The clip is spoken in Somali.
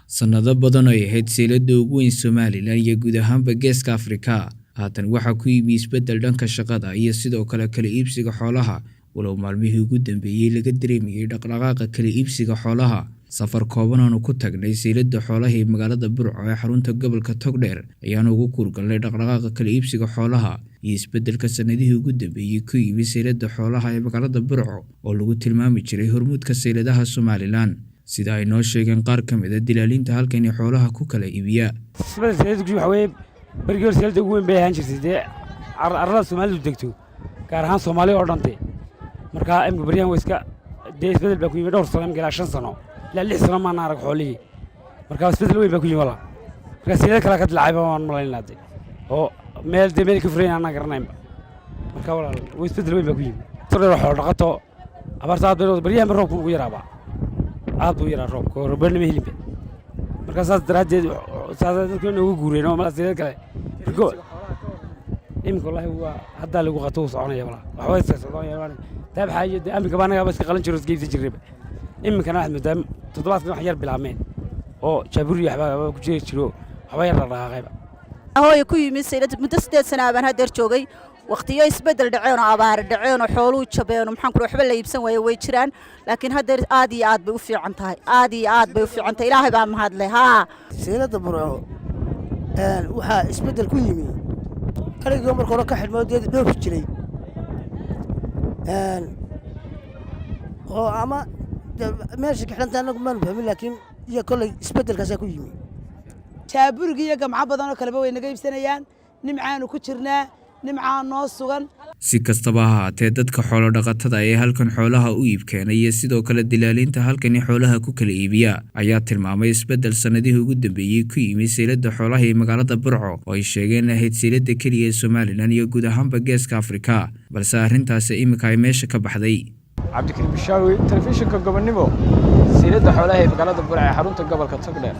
sanado badan oo ay ahayd seelada ugu weyn Soomaaliland iyo guud ahaanba Geeska Afrika haatan waxa ku yimi isbedel dhanka shaqada iyo sidoo kale kala iibsiga xoolaha walow maalmihii ugu dambeeyay laga dareemiyay dhaqdhaqaaqa kala iibsiga xoolaha safar kooban oo ku tagnay seelada xoolaha ee magaalada Burco ee xarunta gobolka Togdheer ayaan ugu kurgalnay dhaqdhaqaaqa kala iibsiga xoolaha iyo isbedelka sanadihii ugu dambeeyay ku yimi seelada xoolaha ee magaalada Burco oo lagu tilmaami jiray hormuudka seeladaha Soomaaliland sida ay noo sheegeen qaar ka mid ah dilaalinta halkan ee xoolaha ku kala iibiya isbedelku waxa weeye barigii seelada ugu weyn bay ahaan jirtay arlada Soomaalidu degto gaar ahaan Soomaaliya oo dhantay marka imka bariyan wayska isbedel baa ku yimi dhowr sano ilaa 5 sano ilaa 6 sano ma arag xoolihii marka isbedel weyn baa ku yimi wala marka seelada kala ka dilacay baan malaynaaday oo meel deebil ka fureen aan garanaynba marka walaal way isbedel weyn baa ku yimi toddoba xoolo dhaqato abarta bariyan roobku ugu yaraaba aad u yara roobku roobna ma helin marka saas daraadeed dadku ugu guureen oo ma seelada kale marka imka wallahi waa hadda lagu qato soconaya walaal wax way socdaan taab xaajada amika baanaga bas qalan jiro isgeeyay jirib imika Axmed toddobaadkan wax yar bilaameen oo jaburi waxba ku jiro waxba yar dhaqaaqayba hooyo ku yimi seelada muddo 8 sano baan hadda joogay waqtiyo isbedel dhaceen oo abaar dhaceen oo xooluhu jabeen maxaan ku waxba la iibsan waayay way jiraan laakiin hadda aad iyo aad bay u fiican tahay ilaahay baa mahadlay seelada Burco waxa isbedel ku yimi kaliya markii hore ka xidhmoodeed dhoof jiray oo ama meesha ka xidhantaa anagu ma fahmin laakiin iyo kolay isbedelkaas ku yimi jaaburigi iyo gamca badan oo kale way naga iibsanayaan nimcaan ku jirnaa nimcaan noo sugan si kastaba ha ahaatee dadka xoolo dhaqatada ee halkan xoolaha u iib keenay iyo sidoo kale dilaalinta halkan xoolaha ku kala iibiya ayaa tilmaamay isbedel sanadihii ugu dambeeyay ku yimi seelada xoolaha ee magaalada Burco oo ay sheegeen ahayd seelada kaliya ee Soomaaliland iyo guud ahaanba Geeska Afrika balse arrintaas imika ay meesha ka baxday Cabdikariim Bishaawi telefishinka gobonimo seelada xoolaha ee magaalada Burco ee xarunta gobolka Togdheer